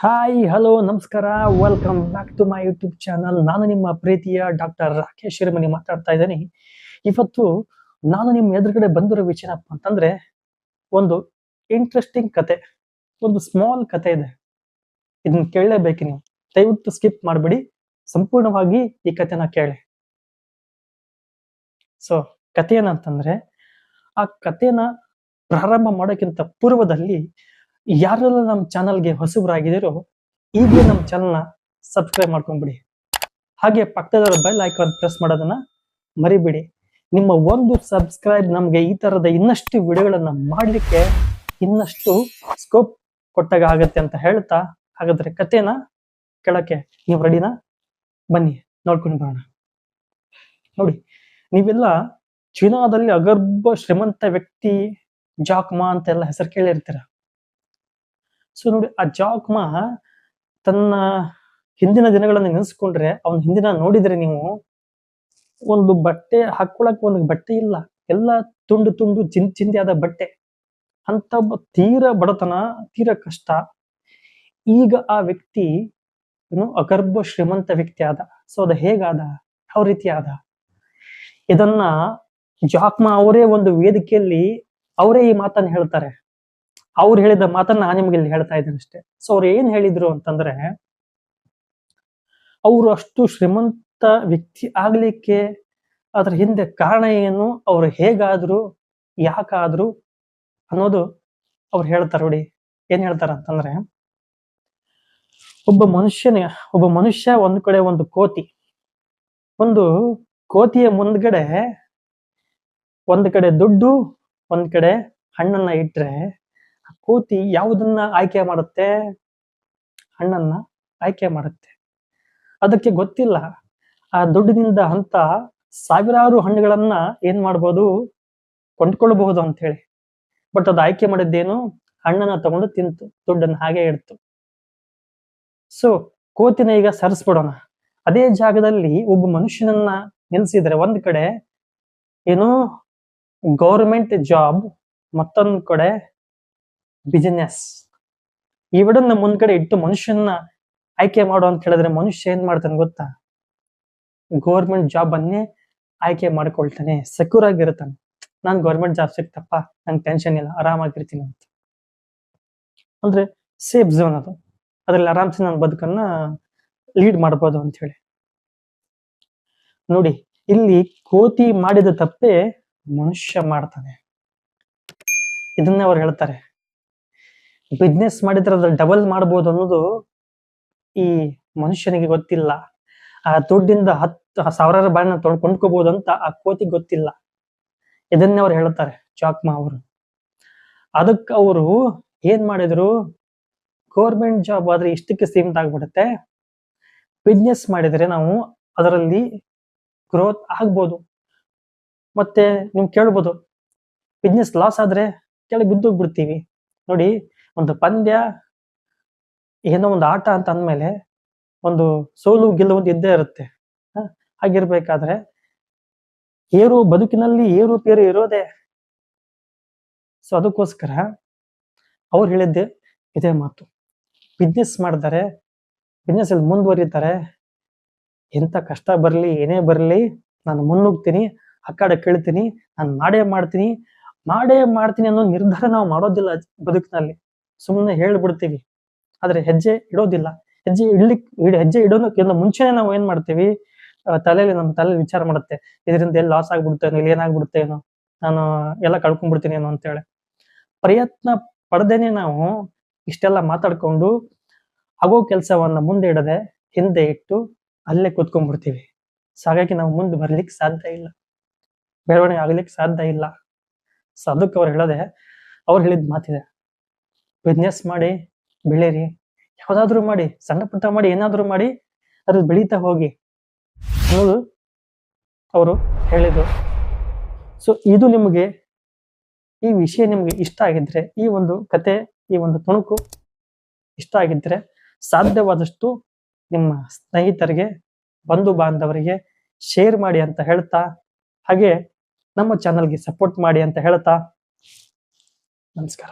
Hi hello ನಮಸ್ಕಾರ. Welcome back to my YouTube channel. ನಾನು ನಿಮ್ಮ ಪ್ರೀತಿಯ ಡಾಕ್ಟರ್ ರಾಕೇಶ್ ಶಿರಮನಿ ಮಾತಾಡ್ತಾ ಇದ್ದೀನಿ. ಇವತ್ತು ನಾನು ನಿಮ್ಮ ಎದುರುಗಡೆ ಬಂದಿರೋ ವಿಷಯ ಏನಪ್ಪ ಅಂತಂದ್ರೆ, ಒಂದು ಇಂಟ್ರೆಸ್ಟಿಂಗ್ ಕತೆ, ಒಂದು ಸ್ಮಾಲ್ ಕತೆ ಇದೆ. ಇದನ್ನ ಕೇಳಲೇಬೇಕು ನೀವು. ದಯವಿಟ್ಟು ಸ್ಕಿಪ್ ಮಾಡಬೇಡಿ, ಸಂಪೂರ್ಣವಾಗಿ ಈ ಕತೆನ ಕೇಳಿ. ಸೊ ಕತೆ ಏನಂತಂದ್ರೆ, ಆ ಕತೆನ ಪ್ರಾರಂಭ ಮಾಡೋಕ್ಕಿಂತ ಪೂರ್ವದಲ್ಲಿ ಯಾರೆಲ್ಲ ನಮ್ಮ ಚಾನಲ್ಗೆ ಹೊಸಬರಾಗಿದ್ದೀರೋ ಈಗಲೇ ನಮ್ಮ ಚಾನಲ್ನ ಸಬ್ಸ್ಕ್ರೈಬ್ ಮಾಡ್ಕೊಂಡ್ಬಿಡಿ. ಹಾಗೆ ಪಕ್ಕದ ಬೆಲ್ ಐಕಾನ್ ಪ್ರೆಸ್ ಮಾಡೋದನ್ನ ಮರಿಬೇಡಿ. ನಿಮ್ಮ ಒಂದು ಸಬ್ಸ್ಕ್ರೈಬ್ ನಮಗೆ ಈ ತರದ ಇನ್ನಷ್ಟು ವಿಡಿಯೋಗಳನ್ನ ಮಾಡಲಿಕ್ಕೆ ಇನ್ನಷ್ಟು ಸ್ಕೋಪ್ ಕೊಟ್ಟಾಗ ಆಗತ್ತೆ ಅಂತ ಹೇಳ್ತಾ, ಹಾಗಾದ್ರೆ ಕತೆನ ಕೇಳಕ್ಕೆ ನೀವು ರೆಡಿನಾ? ಬನ್ನಿ ನೋಡ್ಕೊಂಡು ಬರೋಣ. ನೋಡಿ, ನೀವೆಲ್ಲ ಚೀನಾದಲ್ಲಿ ಅಗರ್ಭ ಶ್ರೀಮಂತ ವ್ಯಕ್ತಿ ಜಾಕ್ ಮಾ ಅಂತೆಲ್ಲ ಹೆಸರು ಕೇಳಿರ್ತೀರ. ಸೊ ನೋಡಿ, ಆ ಜಾಕ್ ಮಾ ತನ್ನ ಹಿಂದಿನ ದಿನಗಳನ್ನು ನೆನೆಸ್ಕೊಂಡ್ರೆ, ಅವನ ಹಿಂದಿನ ನೋಡಿದ್ರೆ ನೀವು, ಒಂದು ಬಟ್ಟೆ ಹಾಕೊಳಕ್ ಒಂದು ಬಟ್ಟೆ ಇಲ್ಲ, ಎಲ್ಲ ತುಂಡು ತುಂಡು ಚಿಂದಿಯಾದ ಬಟ್ಟೆ. ಅಂತ ತೀರ ಬಡತನ, ತೀರ ಕಷ್ಟ. ಈಗ ಆ ವ್ಯಕ್ತಿ ಅಗರ್ಭ ಶ್ರೀಮಂತ ವ್ಯಕ್ತಿ ಆದ. ಸೊ ಅದು ಹೇಗಾದ, ಯಾವ ರೀತಿ ಆದ, ಇದನ್ನ ಜಾಕ್ ಮಾ ಅವರೇ ಒಂದು ವೇದಿಕೆಯಲ್ಲಿ ಅವರೇ ಈ ಮಾತನ್ನ ಹೇಳ್ತಾರೆ. ಅವ್ರು ಹೇಳಿದ ಮಾತನ್ನ ನಾನು ನಿಮ್ಗೆ ಇಲ್ಲಿ ಹೇಳ್ತಾ ಇದ್ದೇನೆ ಅಷ್ಟೇ. ಸೊ ಅವ್ರು ಏನ್ ಹೇಳಿದ್ರು ಅಂತಂದ್ರೆ, ಅವರು ಅಷ್ಟು ಶ್ರೀಮಂತ ವ್ಯಕ್ತಿ ಆಗ್ಲಿಕ್ಕೆ ಅದ್ರ ಹಿಂದೆ ಕಾರಣ ಏನು, ಅವ್ರು ಹೇಗಾದ್ರು, ಯಾಕಾದ್ರು ಅನ್ನೋದು ಅವ್ರು ಹೇಳ್ತಾರೆ. ನೋಡಿ ಏನ್ ಹೇಳ್ತಾರ ಅಂತಂದ್ರೆ, ಒಬ್ಬ ಮನುಷ್ಯ ಒಂದ್ ಕಡೆ ಒಂದು ಕೋತಿಯ ಮುಂದ್ಗಡೆ ಒಂದ್ ಕಡೆ ದುಡ್ಡು, ಒಂದ್ ಕಡೆ ಹಣ್ಣನ್ನ ಇಟ್ರೆ ಕೋತಿ ಯಾವುದನ್ನ ಆಯ್ಕೆ ಮಾಡುತ್ತೆ? ಹಣ್ಣನ್ನ ಆಯ್ಕೆ ಮಾಡುತ್ತೆ. ಅದಕ್ಕೆ ಗೊತ್ತಿಲ್ಲ, ಆ ದುಡ್ಡಿನಿಂದ ಅಂತ ಸಾವಿರಾರು ಹಣ್ಣುಗಳನ್ನ ಏನ್ ಮಾಡ್ಬೋದು, ಕೊಂಡ್ಕೊಳ್ಬಹುದು ಅಂತ ಹೇಳಿ. ಬಟ್ ಅದು ಆಯ್ಕೆ ಮಾಡಿದ್ದೇನು? ಹಣ್ಣನ್ನ ತಗೊಂಡು ತಿಂತು, ದುಡ್ಡನ್ನ ಹಾಗೆ ಇಡ್ತು. ಸೊ ಕೋತಿನ ಈಗ ಸರಿಸ್ಬಿಡೋಣ. ಅದೇ ಜಾಗದಲ್ಲಿ ಒಬ್ಬ ಮನುಷ್ಯನನ್ನ ನಿಲ್ಸಿದ್ರೆ, ಒಂದ್ ಕಡೆ ಏನು ಗೌರ್ಮೆಂಟ್ ಜಾಬ್, ಮತ್ತೊಂದ್ ಕಡೆ ಬಿಸಿನೆಸ್. ಇವೆರಡನ್ನ ಮುಂದ್ಗಡೆ ಇಟ್ಟು ಮನುಷ್ಯನ ಆಯ್ಕೆ ಮಾಡು ಅಂತ ಹೇಳಿದ್ರೆ, ಮನುಷ್ಯ ಏನ್ ಮಾಡ್ತಾನೆ ಗೊತ್ತಾ? ಗೌರ್ಮೆಂಟ್ ಜಾಬ್ ಅನ್ನೇ ಆಯ್ಕೆ ಮಾಡ್ಕೊಳ್ತಾನೆ, ಸೆಕ್ಯೂರ್ ಆಗಿರ್ತಾನೆ. ನಾನ್ ಗೌರ್ಮೆಂಟ್ ಜಾಬ್ ಸಿಕ್ತಪ್ಪ, ನಂಗೆ ಟೆನ್ಷನ್ ಇಲ್ಲ, ಆರಾಮಾಗಿರ್ತೀನಿ ಅಂತ. ಅಂದ್ರೆ ಸೇಫ್ ಝೋನ್ ಅದು, ಅದ್ರಲ್ಲಿ ಆರಾಮ್ಸೆ ನನ್ನ ಬದುಕನ್ನ ಲೀಡ್ ಮಾಡ್ಬೋದು ಅಂತ ಹೇಳಿ. ನೋಡಿ, ಇಲ್ಲಿ ಕೋತಿ ಮಾಡಿದ ತಪ್ಪೇ ಮನುಷ್ಯ ಮಾಡ್ತಾನೆ. ಇದನ್ನೇ ಅವ್ರು ಹೇಳ್ತಾರೆ. ಬಿಸ್ನೆಸ್ ಮಾಡಿದ್ರೆ ಅದ್ರ ಡಬಲ್ ಮಾಡ್ಬೋದು ಅನ್ನೋದು ಈ ಮನುಷ್ಯನಿಗೆ ಗೊತ್ತಿಲ್ಲ. ಆ ದುಡ್ಡಿಂದ 10,000 ಬಾಳಿನ ಕೊಂಡ್ಕೋಬಹುದು ಅಂತ ಆ ಕೋತಿಗೆ ಗೊತ್ತಿಲ್ಲ. ಇದನ್ನೇ ಅವ್ರು ಹೇಳ್ತಾರೆ ಜಾಕ್ ಮಾ ಅವರು. ಅದಕ್ಕೆ ಅವರು ಏನ್ ಮಾಡಿದ್ರು, ಗೌರ್ಮೆಂಟ್ ಜಾಬ್ ಆದ್ರೆ ಇಷ್ಟಕ್ಕೆ ಸೀಮಿತ ಆಗ್ಬಿಡುತ್ತೆ, ಬಿಸ್ನೆಸ್ ಮಾಡಿದ್ರೆ ನಾವು ಅದರಲ್ಲಿ ಗ್ರೋತ್ ಆಗ್ಬೋದು. ಮತ್ತೆ ನೀವು ಕೇಳ್ಬೋದು, ಬಿಸ್ನೆಸ್ ಲಾಸ್ ಆದ್ರೆ ಕೆಳಗೆ ಬಿದ್ದೋಗ್ಬಿಡ್ತೀವಿ. ನೋಡಿ, ಒಂದು ಪಂದ್ಯ, ಏನೋ ಒಂದು ಆಟ ಅಂತ ಅಂದ್ಮೇಲೆ ಒಂದು ಸೋಲು ಗೆಲುವು ಇದ್ದೇ ಇರುತ್ತೆ. ಹಾಗಿರ್ಬೇಕಾದ್ರೆ ಬದುಕಿನಲ್ಲಿ ಏರುಪೇರು ಇರೋದೆ. ಸೊ ಅದಕ್ಕೋಸ್ಕರ ಅವ್ರು ಹೇಳಿದ್ದೆ ಇದೇ ಮಾತು. ಬಿಸ್ನೆಸ್ ಮಾಡ್ತಾರೆ, ಬಿಸ್ನೆಸ್ ಅಲ್ಲಿ ಮುಂದುವರಿತಾರೆ, ಎಂತ ಕಷ್ಟ ಬರ್ಲಿ, ಏನೇ ಬರ್ಲಿ, ನಾನು ಮುನ್ನುಗ್ತೀನಿ, ಆ ಕಡೆ ಕೇಳ್ತೀನಿ, ನಾನು ಮಾಡೇ ಮಾಡ್ತೀನಿ ಅನ್ನೋ ನಿರ್ಧಾರ ನಾವು ಮಾಡೋದಿಲ್ಲ ಬದುಕಿನಲ್ಲಿ. ಸುಮ್ಮನೆ ಹೇಳ್ಬಿಡ್ತೀವಿ, ಆದ್ರೆ ಹೆಜ್ಜೆ ಇಡೋದಿಲ್ಲ. ಹೆಜ್ಜೆ ಇಡೋದಕ್ಕಿಂತ ಮುಂಚೆನೆ ನಾವು ಏನ್ ಮಾಡ್ತೀವಿ, ನಮ್ಮ ತಲೆಯಲ್ಲಿ ವಿಚಾರ ಮಾಡುತ್ತೆ, ಇದರಿಂದ ಎಲ್ಲಿ ಲಾಸ್ ಆಗ್ಬಿಡುತ್ತೇನೋ, ಇಲ್ಲಿ ಏನಾಗ್ಬಿಡುತ್ತೇನೋ, ನಾನು ಎಲ್ಲ ಕಳ್ಕೊಂಡ್ಬಿಡ್ತೀನಿ ಏನೋ ಅಂತೇಳಿ. ಪ್ರಯತ್ನ ಪಡೆದೇನೆ ನಾವು ಇಷ್ಟೆಲ್ಲ ಮಾತಾಡ್ಕೊಂಡು ಆಗೋ ಕೆಲಸವನ್ನ ಮುಂದೆ ಇಡದೆ ಹಿಂದೆ ಇಟ್ಟು ಅಲ್ಲೇ ಕೂತ್ಕೊಂಡ್ಬಿಡ್ತೀವಿ. ಸೊ ಹಾಗಾಗಿ ನಾವು ಮುಂದೆ ಬರ್ಲಿಕ್ಕೆ ಸಾಧ್ಯ ಇಲ್ಲ, ಬೆಳವಣಿಗೆ ಆಗ್ಲಿಕ್ಕೆ ಸಾಧ್ಯ ಇಲ್ಲ. ಸೊ ಅದಕ್ಕೆ ಅವ್ರು ಹೇಳಿದ ಮಾತಿದೆ, ಬಿಸ್ನೆಸ್ ಮಾಡಿ ಬೆಳೀರಿ, ಯಾವ್ದಾದ್ರು ಮಾಡಿ, ಸಣ್ಣ ಪುಟ್ಟ ಮಾಡಿ, ಏನಾದ್ರು ಮಾಡಿ, ಅದು ಬೆಳೀತಾ ಹೋಗಿ ಅನ್ನೋದು ಅವರು ಹೇಳಿದ್ರು. ಸೊ ಇದು ನಿಮಗೆ, ಈ ವಿಷಯ ನಿಮ್ಗೆ ಇಷ್ಟ ಆಗಿದ್ರೆ, ಈ ಒಂದು ಕತೆ, ಈ ಒಂದು ತುಣುಕು ಇಷ್ಟ ಆಗಿದ್ರೆ, ಸಾಧ್ಯವಾದಷ್ಟು ನಿಮ್ಮ ಸ್ನೇಹಿತರಿಗೆ, ಬಂಧು ಬಾಂಧವರಿಗೆ ಶೇರ್ ಮಾಡಿ ಅಂತ ಹೇಳ್ತಾ, ಹಾಗೆ ನಮ್ಮ ಚಾನಲ್ಗೆ ಸಪೋರ್ಟ್ ಮಾಡಿ ಅಂತ ಹೇಳ್ತಾ, ನಮಸ್ಕಾರ.